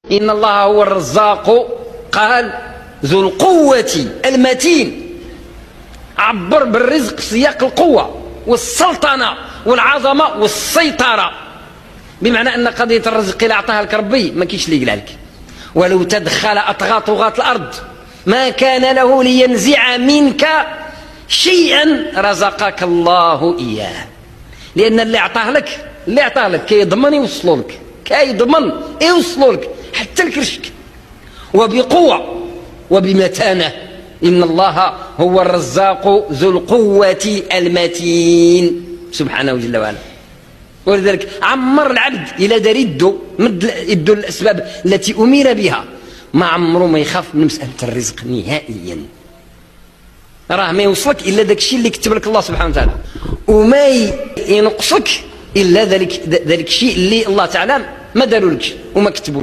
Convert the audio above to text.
إن الله هو الرزاق قال ذو القوة المتين، عبر بالرزق سياق القوة والسلطنة والعظمة والسيطرة، بمعنى أن قضية الرزق إلا أعطاها لك ربي ما كاينش اللي يقلع لك. ولو تدخل أطغى طغاة الأرض ما كان له لينزع منك شيئا رزقك الله إياه، لأن اللي أعطاه لك كيضمن يوصلوا لك، كيضمن يوصلوا لك حتى الكرشك، وبقوة وبمتانة. إن الله هو الرزاق ذو القوة المتين سبحانه جل وعلا. ولذلك عمر العبد إلى دار مد يدو الأسباب التي أمير بها، ما عمره ما يخاف من مسألة الرزق نهائيا. راه ما يوصلك إلا داك الشيء اللي كتب لك الله سبحانه وتعالى، وما ينقصك إلا ذلك الشيء اللي الله تعالى ما دارولكش وما كتبوا.